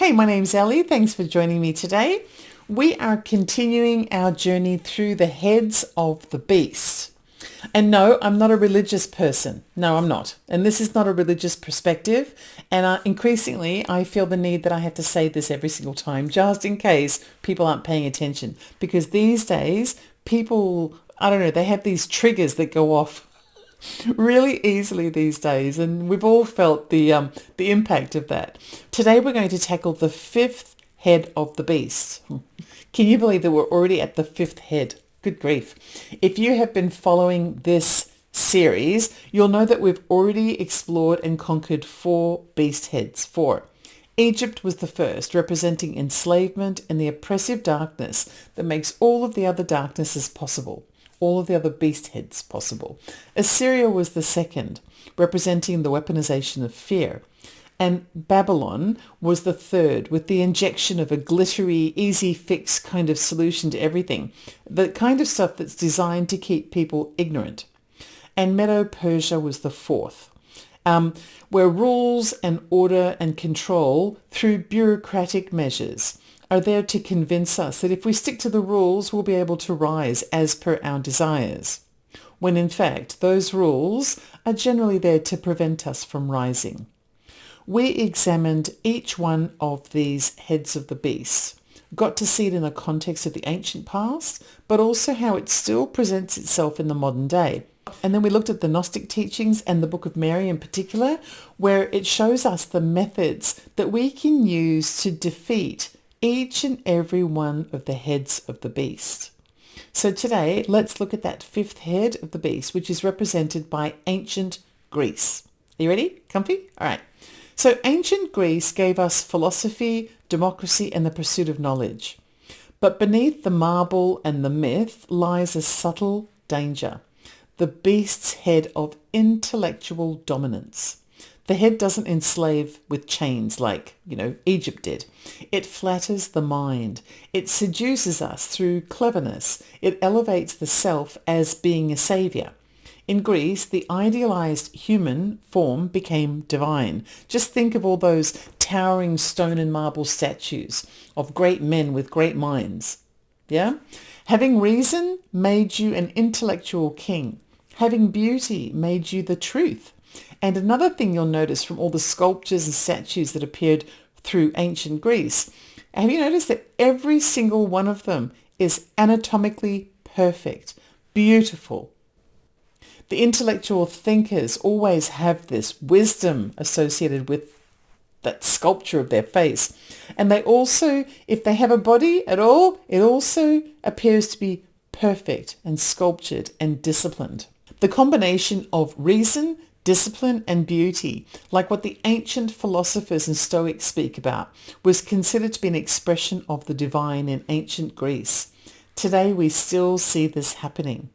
Hey, my name's Ellie. Thanks for joining me today. We are continuing our journey through the heads of the beast. And no, I'm not a religious person. No, I'm not. And this is not a religious perspective. And increasingly, I feel the need that I have to say this every single time, just in case people aren't paying attention. Because these days, people, I don't know, they have these triggers that go off really easily these days, and we've all felt the impact of that. Today we're going to tackle the fifth head of the beast. Can you believe that we're already at the fifth head? Good grief. If you have been following this series, you'll know that we've already explored and conquered 4 beast heads. 4. Egypt was the first, representing enslavement and the oppressive darkness that makes all of the other darknesses possible. All of the other beast heads possible. Assyria was the second, representing the weaponization of fear. And Babylon was the third, with the injection of a glittery, easy fix kind of solution to everything. The kind of stuff that's designed to keep people ignorant. And Medo-Persia was the fourth, where rules and order and control through bureaucratic measures are there to convince us that if we stick to the rules, we'll be able to rise as per our desires, when in fact those rules are generally there to prevent us from rising. We examined each one of these heads of the beast, got to see it in the context of the ancient past, but also how it still presents itself in the modern day. And then we looked at the Gnostic teachings and the Book of Mary in particular, where it shows us the methods that we can use to defeat each and every one of the heads of the beast. So today, let's look at that fifth head of the beast, which is represented by ancient Greece. Are you ready? Comfy? All right. So ancient Greece gave us philosophy, democracy, and the pursuit of knowledge. But beneath the marble and the myth lies a subtle danger, the beast's head of intellectual dominance. The head doesn't enslave with chains like, Egypt did. It flatters the mind. It seduces us through cleverness. It elevates the self as being a savior. In Greece, the idealized human form became divine. Just think of all those towering stone and marble statues of great men with great minds. Yeah? Having reason made you an intellectual king. Having beauty made you the truth. And another thing you'll notice from all the sculptures and statues that appeared through ancient Greece, have you noticed that every single one of them is anatomically perfect, beautiful? The intellectual thinkers always have this wisdom associated with that sculpture of their face. And they also, if they have a body at all, it also appears to be perfect and sculptured and disciplined. The combination of reason, discipline and beauty, like what the ancient philosophers and Stoics speak about, was considered to be an expression of the divine in ancient Greece. Today we still see this happening.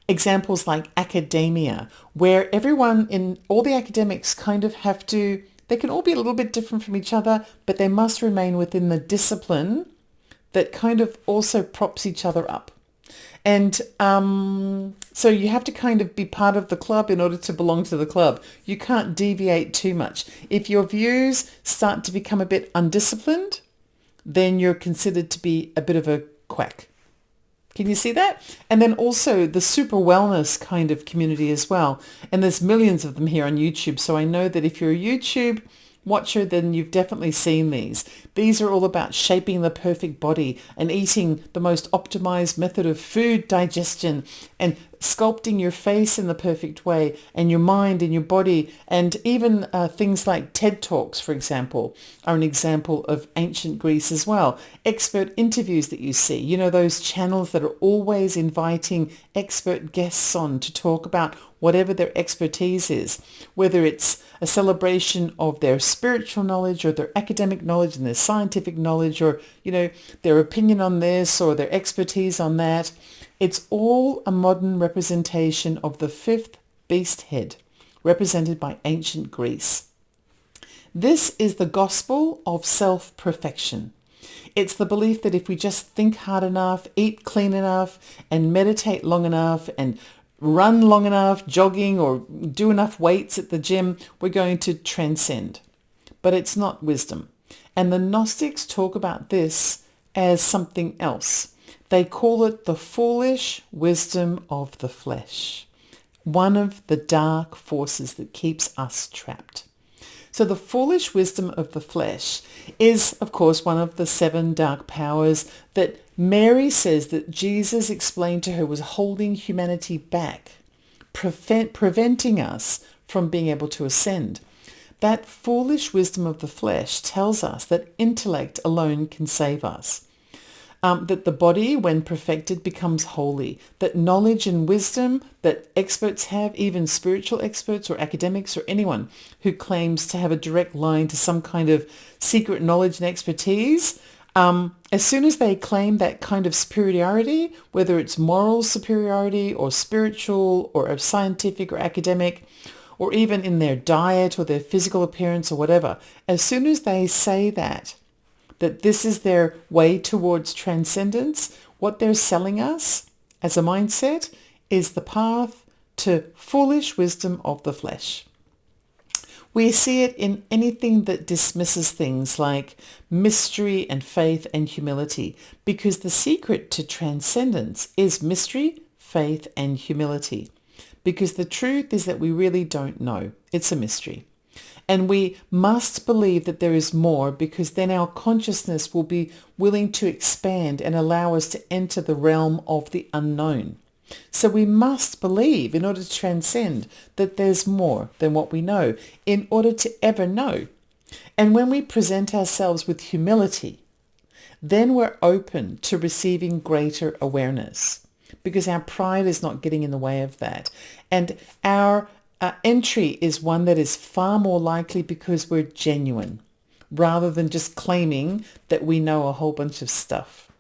Examples like academia, where everyone in all the academics kind of have to, they can all be a little bit different from each other, but they must remain within the discipline that kind of also props each other up. And so you have to kind of be part of the club in order to belong to the club. You can't deviate too much. If your views start to become a bit undisciplined, then you're considered to be a bit of a quack. Can you see that? And then also the super wellness kind of community as well. And there's millions of them here on YouTube. So I know that if you're a YouTube watcher, then you've definitely seen these. These are all about shaping the perfect body and eating the most optimized method of food digestion and sculpting your face in the perfect way and your mind and your body. And even things like TED Talks, for example, are an example of ancient Greece as well. Expert interviews that you see, those channels that are always inviting expert guests on to talk about whatever their expertise is, whether it's a celebration of their spiritual knowledge or their academic knowledge and their scientific knowledge or, their opinion on this or their expertise on that. It's all a modern representation of the fifth beast head, represented by ancient Greece. This is the gospel of self-perfection. It's the belief that if we just think hard enough, eat clean enough, and meditate long enough, and run long enough, jogging, or do enough weights at the gym, we're going to transcend. But it's not wisdom. And the Gnostics talk about this as something else. They call it the foolish wisdom of the flesh, one of the dark forces that keeps us trapped. So the foolish wisdom of the flesh is, of course, one of the 7 dark powers that Mary says that Jesus explained to her was holding humanity back, preventing us from being able to ascend. That foolish wisdom of the flesh tells us that intellect alone can save us. That the body, when perfected, becomes holy. That knowledge and wisdom that experts have, even spiritual experts or academics or anyone who claims to have a direct line to some kind of secret knowledge and expertise, as soon as they claim that kind of superiority, whether it's moral superiority or spiritual or scientific or academic, or even in their diet or their physical appearance or whatever, as soon as they say that this is their way towards transcendence, what they're selling us as a mindset is the path to foolish wisdom of the flesh. We see it in anything that dismisses things like mystery and faith and humility, because the secret to transcendence is mystery, faith and humility. Because the truth is that we really don't know. It's a mystery. And we must believe that there is more, because then our consciousness will be willing to expand and allow us to enter the realm of the unknown. So we must believe in order to transcend that there's more than what we know in order to ever know. And when we present ourselves with humility, then we're open to receiving greater awareness, because our pride is not getting in the way of that. And our entry is one that is far more likely because we're genuine, rather than just claiming that we know a whole bunch of stuff.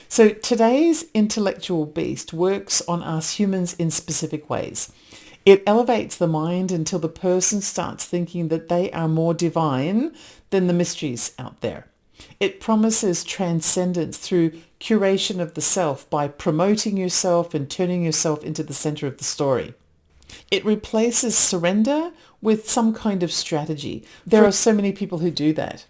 So today's intellectual beast works on us humans in specific ways. It elevates the mind until the person starts thinking that they are more divine than the mysteries out there. It promises transcendence through curation of the self by promoting yourself and turning yourself into the center of the story. It replaces surrender with some kind of strategy. There are so many people who do that.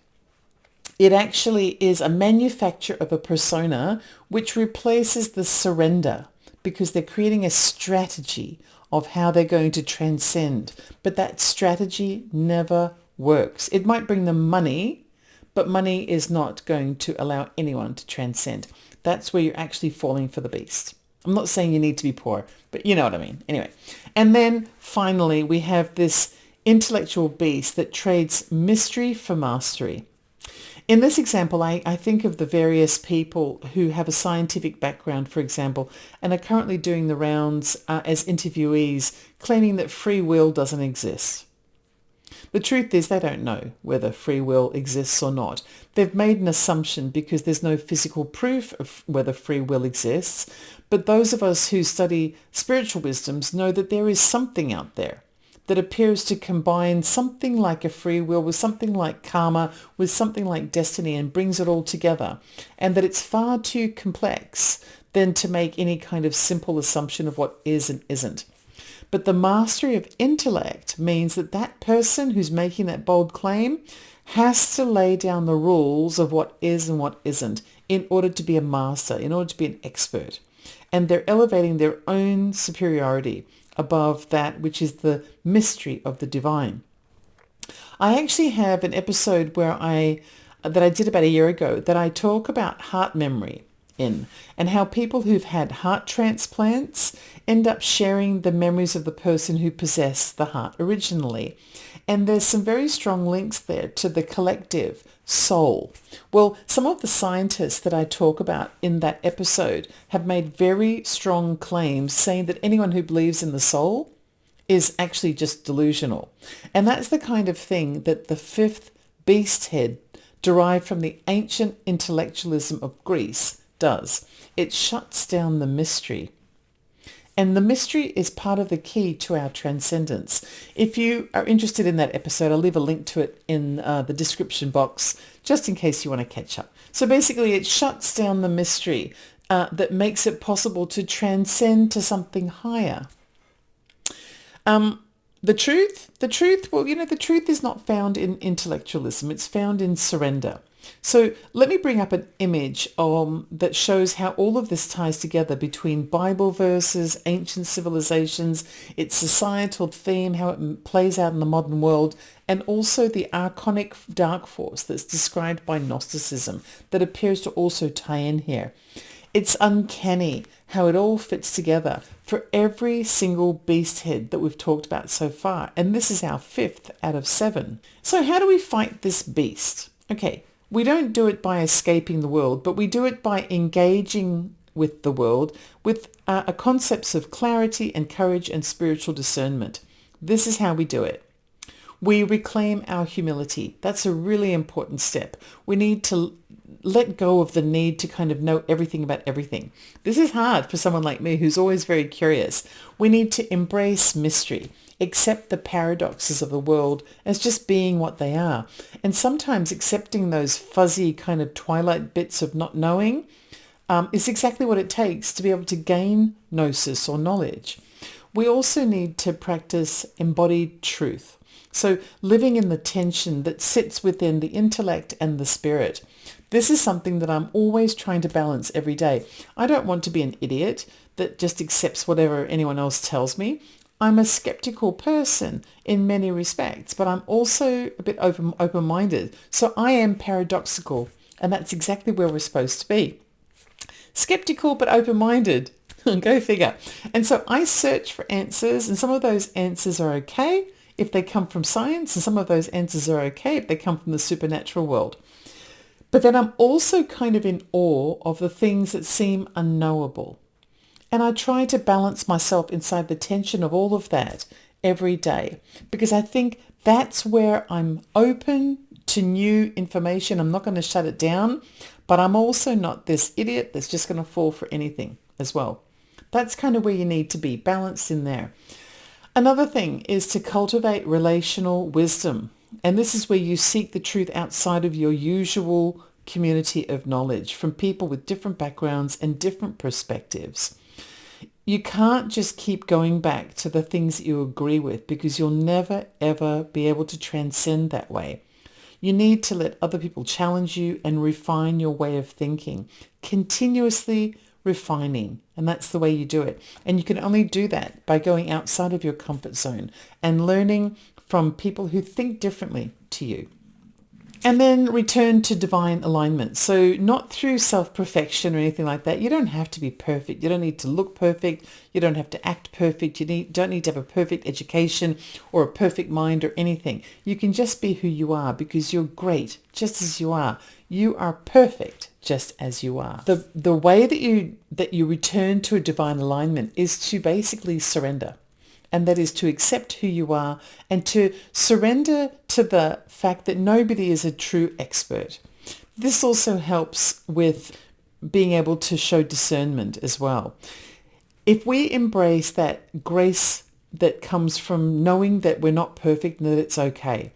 It actually is a manufacture of a persona which replaces the surrender, because they're creating a strategy of how they're going to transcend. But that strategy never works. It might bring them money, but money is not going to allow anyone to transcend. That's where you're actually falling for the beast. I'm not saying you need to be poor, but you know what I mean. Anyway, and then finally, we have this intellectual beast that trades mystery for mastery. In this example, I think of the various people who have a scientific background, for example, and are currently doing the rounds as interviewees, claiming that free will doesn't exist. The truth is they don't know whether free will exists or not. They've made an assumption because there's no physical proof of whether free will exists. But those of us who study spiritual wisdoms know that there is something out there that appears to combine something like a free will with something like karma, with something like destiny, and brings it all together. And that it's far too complex than to make any kind of simple assumption of what is and isn't. But the mastery of intellect means that that person who's making that bold claim has to lay down the rules of what is and what isn't in order to be a master, in order to be an expert. And they're elevating their own superiority above that which is the mystery of the divine. I actually have an episode that I did about a year ago that I talk about heart memory in, and how people who've had heart transplants end up sharing the memories of the person who possessed the heart originally. And there's some very strong links there to the collective soul. Well, some of the scientists that I talk about in that episode have made very strong claims saying that anyone who believes in the soul is actually just delusional. And that's the kind of thing that the fifth beast head, derived from the ancient intellectualism of Greece, does. It shuts down the mystery. And the mystery is part of the key to our transcendence. If you are interested in that episode, I'll leave a link to it in the description box, just in case you want to catch up. So basically, it shuts down the mystery that makes it possible to transcend to something higher. Well, the truth is not found in intellectualism. It's found in surrender. So let me bring up an image that shows how all of this ties together between Bible verses, ancient civilizations, its societal theme, how it plays out in the modern world, and also the archonic dark force that's described by Gnosticism that appears to also tie in here. It's uncanny how it all fits together for every single beast head that we've talked about so far. And this is our 5th out of 7. So how do we fight this beast? Okay, we don't do it by escaping the world, but we do it by engaging with the world with a concepts of clarity and courage and spiritual discernment. This is how we do it. We reclaim our humility. That's a really important step. We need to let go of the need to kind of know everything about everything. This is hard for someone like me who's always very curious. We need to embrace mystery, accept the paradoxes of the world as just being what they are. And sometimes accepting those fuzzy kind of twilight bits of not knowing is exactly what it takes to be able to gain gnosis or knowledge. We also need to practice embodied truth. So living in the tension that sits within the intellect and the spirit. This is something that I'm always trying to balance every day. I don't want to be an idiot that just accepts whatever anyone else tells me. I'm a skeptical person in many respects, but I'm also a bit open-minded. So I am paradoxical, and that's exactly where we're supposed to be. Skeptical but open-minded. Go figure. And so I search for answers, and some of those answers are okay if they come from science, and some of those answers are okay if they come from the supernatural world. But then I'm also kind of in awe of the things that seem unknowable. And I try to balance myself inside the tension of all of that every day, because I think that's where I'm open to new information. I'm not going to shut it down, but I'm also not this idiot that's just going to fall for anything as well. That's kind of where you need to be, balanced in there. Another thing is to cultivate relational wisdom. And this is where you seek the truth outside of your usual community of knowledge from people with different backgrounds and different perspectives. You can't just keep going back to the things that you agree with, because you'll never, ever be able to transcend that way. You need to let other people challenge you and refine your way of thinking, continuously refining. And that's the way you do it. And you can only do that by going outside of your comfort zone and learning from people who think differently to you. And then return to divine alignment. So not through self-perfection or anything like that. You don't have to be perfect. You don't need to look perfect. You don't have to act perfect. You don't need to have a perfect education or a perfect mind or anything. You can just be who you are, because you're great just as you are. You are perfect just as you are. The way that you return to a divine alignment is to basically surrender. And that is to accept who you are and to surrender to the fact that nobody is a true expert. This also helps with being able to show discernment as well. If we embrace that grace that comes from knowing that we're not perfect and that it's okay,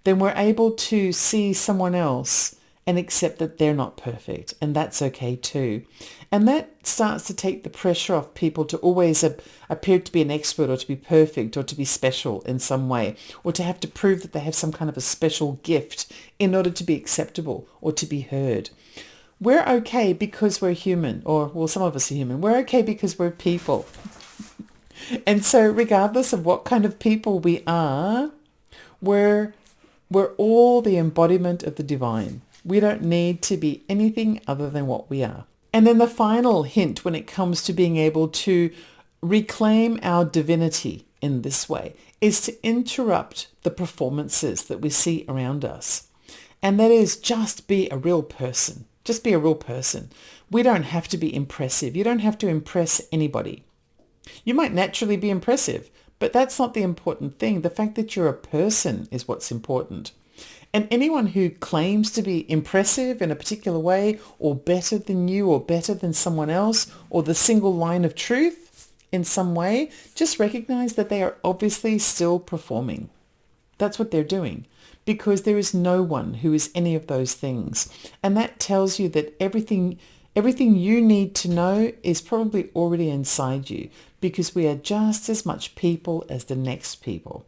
then we're able to see someone else and accept that they're not perfect, and that's okay too. And that starts to take the pressure off people to always appear to be an expert or to be perfect or to be special in some way, or to have to prove that they have some kind of a special gift in order to be acceptable or to be heard. We're okay because we're human, or, well, some of us are human. We're okay because we're people. And so regardless of what kind of people we are, we're all the embodiment of the divine. We don't need to be anything other than what we are. And then the final hint when it comes to being able to reclaim our divinity in this way is to interrupt the performances that we see around us. And that is just be a real person. Just be a real person. We don't have to be impressive. You don't have to impress anybody. You might naturally be impressive, but that's not the important thing. The fact that you're a person is what's important. And anyone who claims to be impressive in a particular way, or better than you, or better than someone else, or the single line of truth in some way, just recognize that they are obviously still performing. That's what they're doing, because there is no one who is any of those things. And that tells you that everything you need to know is probably already inside you, because we are just as much people as the next people.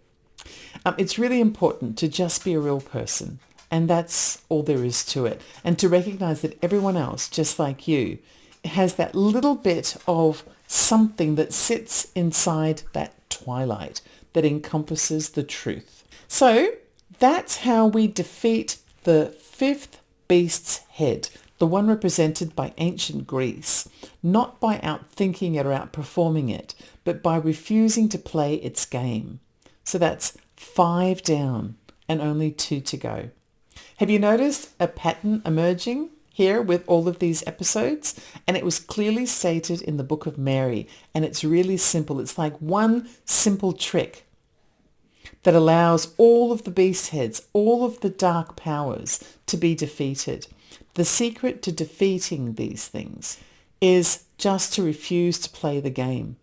It's really important to just be a real person, and that's all there is to it. And to recognize that everyone else, just like you, has that little bit of something that sits inside that twilight that encompasses the truth. So that's how we defeat the fifth beast's head, the one represented by ancient Greece, not by outthinking it or outperforming it, but by refusing to play its game. So that's 5 down and only 2 to go. Have you noticed a pattern emerging here with all of these episodes? And it was clearly stated in the Book of Mary, and it's really simple. It's like one simple trick that allows all of the beast heads, all of the dark powers to be defeated. The secret to defeating these things is just to refuse to play the game.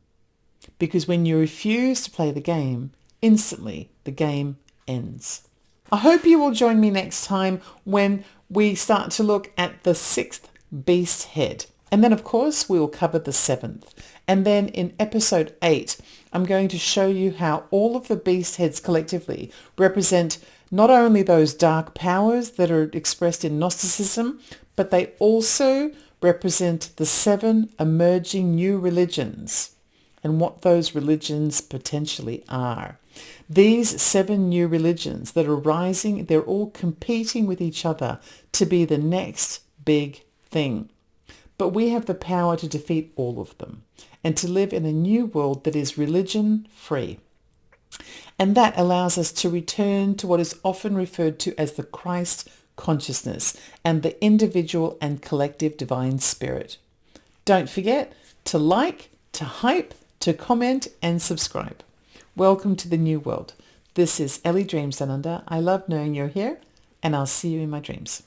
Because when you refuse to play the game, instantly the game ends. I hope you will join me next time when we start to look at the 6th beast head. And then, of course, we will cover the 7th. And then in episode 8, I'm going to show you how all of the beast heads collectively represent not only those dark powers that are expressed in Gnosticism, but they also represent the 7 emerging new religions and what those religions potentially are. These 7 new religions that are rising, they're all competing with each other to be the next big thing. But we have the power to defeat all of them and to live in a new world that is religion-free. And that allows us to return to what is often referred to as the Christ consciousness and the individual and collective divine spirit. Don't forget to like, to hype, to comment and subscribe. Welcome to the new world. This is Ellie Dreams Down Under. I love knowing you're here, and I'll see you in my dreams.